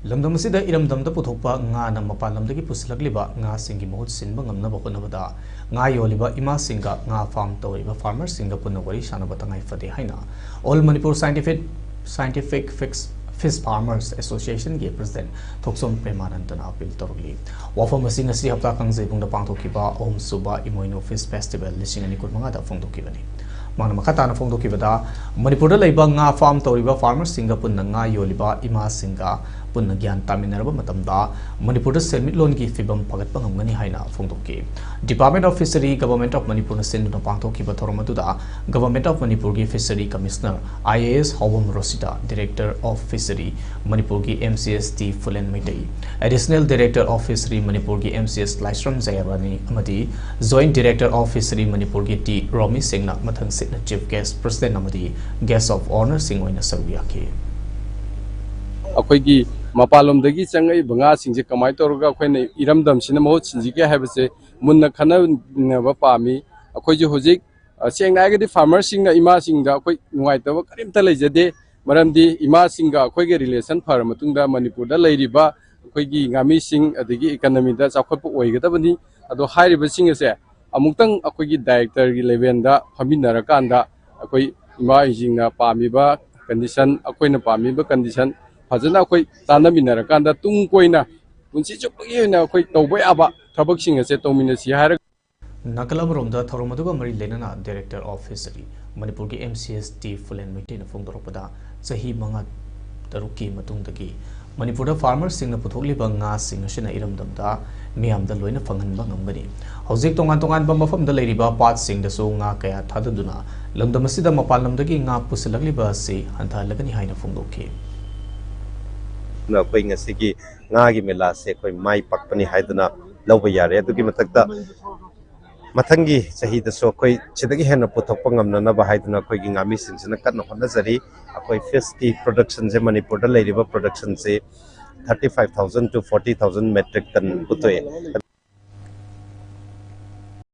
ꯂꯝꯗꯝꯁꯤꯗ ꯏꯔꯝꯗꯝꯗ ꯄꯨꯊꯣꯛꯄ ꯉꯥꯅ ꯃꯄꯥꯟ ꯂꯝꯗꯒꯤ ꯄꯨꯁꯤꯜꯂꯛꯂꯤꯕ ꯉꯥꯁꯤꯡꯒꯤ ꯃꯍꯨꯠ ꯁꯤꯟꯕ ꯉꯝꯅꯕ ꯍꯣꯠꯅꯕꯗ ꯉꯥ ꯌꯣꯜꯂꯤꯕ ꯏꯃꯥꯁꯤꯡꯒ ꯉꯥ ꯐꯥꯔꯝ ꯇꯧꯔꯤꯕ ꯐꯥꯔꯃꯔꯁꯤꯡꯒ ꯄꯨꯟꯅ ꯋꯥꯔꯤ ꯁꯥꯟꯅꯕ ꯇꯉꯥꯏ ꯐꯗꯦ ꯍꯥꯏꯅ all Manipur scientific fish farmers ꯑꯦꯁꯣꯁꯤꯌꯦꯁꯟꯒꯤ ꯄ꯭ꯔꯦꯁꯤꯗꯦꯟꯠ ꯊꯣꯛꯆꯣꯝ ꯄ꯭ꯔꯦꯃꯥꯅꯟꯗꯅ ꯑꯄꯤꯜ ꯇꯧꯔꯛꯂꯤ꯫ ꯋꯥꯐꯝ ꯑꯁꯤ ꯉꯁꯤ ꯍꯞꯇꯥ ꯀꯥꯡꯖꯩꯕꯨꯡꯗ ꯄꯥꯡꯊꯣꯛꯈꯤꯕ ꯑꯍꯨꯝ ꯁꯨꯕ ꯏꯃꯣꯏꯅꯨ ꯐꯤꯁ ꯐꯦꯁꯇꯤꯚꯦꯜ 2025ꯗ ꯐꯣꯡꯗꯣꯛꯈꯤꯕꯅꯤ꯫ ꯃꯥꯅ ꯃꯈꯥ ꯇꯥꯅ ꯐꯣꯡꯗꯣꯛꯈꯤꯕꯗ ꯃꯅꯤꯄꯨꯔꯗ ꯂꯩꯕ ꯉꯥ ꯐꯥꯔꯝ ꯇꯧꯔꯤꯕ ꯐꯥꯔꯃꯔꯁꯤꯡꯒ ꯄꯨꯟꯅ ꯉꯥ ꯌꯣꯜꯂꯤꯕ ꯏꯃꯥꯁꯤꯡꯒ ꯄꯨꯟꯅ ꯒ꯭ꯌꯥꯟ ꯇꯥꯃꯤꯟꯅꯔꯕ ꯃꯇꯝꯗ ꯃꯅꯤꯄꯨꯔꯗ ꯁꯦꯟꯃꯤꯠꯂꯣꯟꯒꯤ ꯐꯤꯕꯝ ꯐꯒꯠꯄ ꯉꯝꯒꯅꯤ ꯍꯥꯏꯅ ꯐꯣꯡꯗꯣꯛꯈꯤ꯫ Department of fishery government of ꯃꯅꯤꯄꯨꯔꯅ ꯁꯤꯟꯗꯨꯅ ꯄꯥꯡꯊꯣꯛꯈꯤꯕ ꯊꯧꯔꯝ ꯑꯗꯨꯗ ꯒꯚꯔꯟꯃꯦꯟꯠ ꯑꯣꯐ ꯃꯅꯤꯄꯨꯔꯒꯤ fishery commissioner IAS Haobam Roshida, director of fishery ꯃꯅꯤꯄꯨꯔꯒꯤ MCST Phulen Meitei, additional director of fishery ꯃꯅꯤꯄꯨꯔꯒꯤ MCS ꯂꯥꯏꯁ꯭ꯔꯝ ꯖꯌꯔꯥꯅꯤ ꯑꯃꯗꯤ ꯖꯣꯏꯟꯠ ꯗꯤꯔꯦꯛꯇꯔ ꯑꯣꯐ ꯐꯤꯁꯔꯤ ꯃꯅꯤꯄꯨꯔꯒꯤ T ꯔꯣꯃꯤ ꯁꯤꯡꯅ ꯃꯊꯪ ꯁꯤꯠꯅ ꯆꯤꯐ ꯒꯦꯁꯠ ꯄ꯭ꯔꯦꯁꯤꯗꯦꯟꯠ ꯑꯃꯗꯤ ꯒꯦꯁꯠ ꯑꯣꯐ ꯑꯣꯅꯔꯁꯤꯡ ꯑꯣꯏꯅ ꯁꯔꯨꯛ ꯌꯥꯈꯤ꯫ ꯑꯩꯈꯣꯏꯒꯤ ꯃꯄꯥꯟꯂꯣꯝꯗꯒꯤ ꯆꯪꯉꯛꯏꯕ ꯉꯥꯁꯤꯡꯁꯦ ꯀꯃꯥꯏꯅ ꯇꯧꯔꯒ ꯑꯩꯈꯣꯏꯅ ꯏꯔꯝꯗꯝꯁꯤꯅ ꯃꯍꯨꯠ ꯁꯤꯟꯁꯤꯒꯦ ꯍꯥꯏꯕꯁꯦ ꯃꯨꯟꯅ ꯈꯟꯅꯕ ꯄꯥꯝꯃꯤ꯫ ꯑꯩꯈꯣꯏꯁꯦ ꯍꯧꯖꯤꯛ ꯁꯦꯡꯅ ꯍꯥꯏꯔꯒꯗꯤ ꯐꯥꯔꯃꯔꯁꯤꯡꯒ ꯏꯃꯥꯁꯤꯡꯒ ꯑꯩꯈꯣꯏ ꯅꯨꯡꯉꯥꯏꯇꯕ ꯀꯔꯤꯝꯇ ꯂꯩꯖꯗꯦ꯫ ꯃꯔꯝꯗꯤ ꯏꯃꯥꯁꯤꯡꯒ ꯑꯩꯈꯣꯏꯒ ꯔꯤꯂꯦꯁꯟ ꯐꯔ ꯃꯇꯨꯡꯗ ꯃꯅꯤꯄꯨꯔꯗ ꯂꯩꯔꯤꯕ ꯑꯩꯈꯣꯏꯒꯤ ꯉꯥꯃꯤꯁꯤꯡ ꯑꯗꯒꯤ ꯏꯀꯣꯅꯣꯃꯤꯗ ꯆꯥꯎꯈꯠꯄ ꯑꯣꯏꯒꯗꯕꯅꯤ꯫ ꯑꯗꯣ ꯍꯥꯏꯔꯤꯕꯁꯤꯡ ꯑꯁꯦ ꯑꯃꯨꯛꯇꯪ ꯑꯩꯈꯣꯏꯒꯤ ꯗꯥꯏꯔꯦꯛꯇꯔꯒꯤ ꯂꯦꯚꯦꯜꯗ ꯐꯝꯃꯤꯟꯅꯔꯀꯥꯟꯗ ꯑꯩꯈꯣꯏ ꯏꯃꯥꯁꯤꯡꯅ ꯄꯥꯝꯃꯤꯕ ꯀꯟꯗꯤꯁꯟ, ꯑꯩꯈꯣꯏꯅ ꯄꯥꯝꯃꯤꯕ ꯀꯟꯗꯤꯁꯟ ꯐꯖꯅ ꯑꯩꯈꯣꯏ ꯇꯥꯟꯅꯃꯤꯟꯅꯔꯀꯥꯟꯗ ꯇꯨꯡ ꯀꯣꯏꯅ ꯄꯨꯟꯁꯤ ꯆꯨꯞꯄꯒꯤ ꯑꯣꯏꯅ ꯑꯩꯈꯣꯏ ꯇꯧꯕ ꯌꯥꯕ ꯊꯕꯛꯁꯤꯡ ꯑꯁꯦ ꯇꯧꯃꯤꯟꯅꯁꯤ ꯍꯥꯏꯔꯒ ꯅꯥꯀꯜ ꯑꯃꯔꯣꯝꯗ ꯊꯧꯔꯝ ꯑꯗꯨꯒ ꯃꯔꯤ ꯂꯩꯅꯅ ꯗꯤꯔꯦꯛꯇꯔ ꯑꯣꯐ ꯐꯤꯁꯔꯤ ꯃꯅꯤꯄꯨꯔꯒꯤ MCST ꯐꯨꯂꯦꯟ ꯃꯩꯇꯩꯅ ꯐꯣꯡꯗꯣꯔꯛꯄꯗ ꯆꯍꯤ 5-6ꯀꯤ ꯃꯇꯨꯡꯗꯒꯤ ꯃꯅꯤꯄꯨꯔꯗ ꯐꯥꯔꯃꯔꯁꯤꯡꯅ ꯄꯨꯊꯣꯛꯂꯤꯕ ꯉꯥꯁꯤꯡ ꯑꯁꯤꯅ ꯏꯔꯝꯗꯝꯗ ꯃꯤꯌꯥꯝꯗ ꯂꯣꯏꯅ ꯐꯪꯍꯟꯕ ꯉꯝꯒꯅꯤ꯫ ꯍꯧꯖꯤꯛ ꯇꯣꯉꯥꯟ-ꯇꯣꯉꯥꯟꯕ ꯃꯐꯝꯗ ꯂꯩꯔꯤꯕ ꯄꯥꯠꯁꯤꯡꯗꯁꯨ ꯉꯥ ꯀꯌꯥ ꯊꯥꯗꯗꯨꯅ ꯂꯝꯗꯝ ꯑꯁꯤꯗ ꯃꯄꯥꯟ ꯂꯝꯗꯒꯤ ꯉꯥ ꯄꯨꯁꯤꯜꯂꯛꯂꯤꯕ ꯑꯁꯤ ꯍꯟꯊꯍꯜꯂꯒꯅꯤ ꯍꯥꯏꯅ ꯐꯣꯡꯗꯣꯛꯈꯤ꯫ ꯑꯩꯈꯣꯏ ꯉꯁꯤꯒꯤ ꯉꯥꯒꯤ ꯃꯦꯂꯥꯁꯦ ꯑꯩꯈꯣꯏ ꯃꯥꯏ ꯄꯥꯛꯄꯅꯤ ꯍꯥꯏꯗꯨꯅ ꯂꯧꯕ ꯌꯥꯔꯦ꯫ ꯑꯗꯨꯒꯤ ꯃꯊꯛꯇ ꯃꯊꯪꯒꯤ ꯆꯍꯤꯗꯁꯨ ꯑꯩꯈꯣꯏ ꯁꯤꯗꯒꯤ ꯍꯦꯟꯅ ꯄꯨꯊꯣꯛꯄ ꯉꯝꯅꯅꯕ ꯍꯥꯏꯗꯨꯅ ꯑꯩꯈꯣꯏꯒꯤ ꯉꯥꯃꯤꯁꯤꯡꯁꯤꯅ ꯀꯟꯅ ꯍꯣꯠꯅꯖꯔꯤ꯫ ꯑꯩꯈꯣꯏ ꯐꯤꯁꯀꯤ ꯄ꯭ꯔꯣꯗꯛꯁꯟꯁꯦ ꯃꯅꯤꯄꯨꯔꯗ ꯂꯩꯔꯤꯕ ꯄ꯭ꯔꯣꯗꯛꯁꯟꯁꯦ 35,000 to 40,000 ꯃꯦꯇ꯭ꯔꯤꯛ ꯇꯟ ꯄꯨꯊꯣꯛꯑꯦ꯫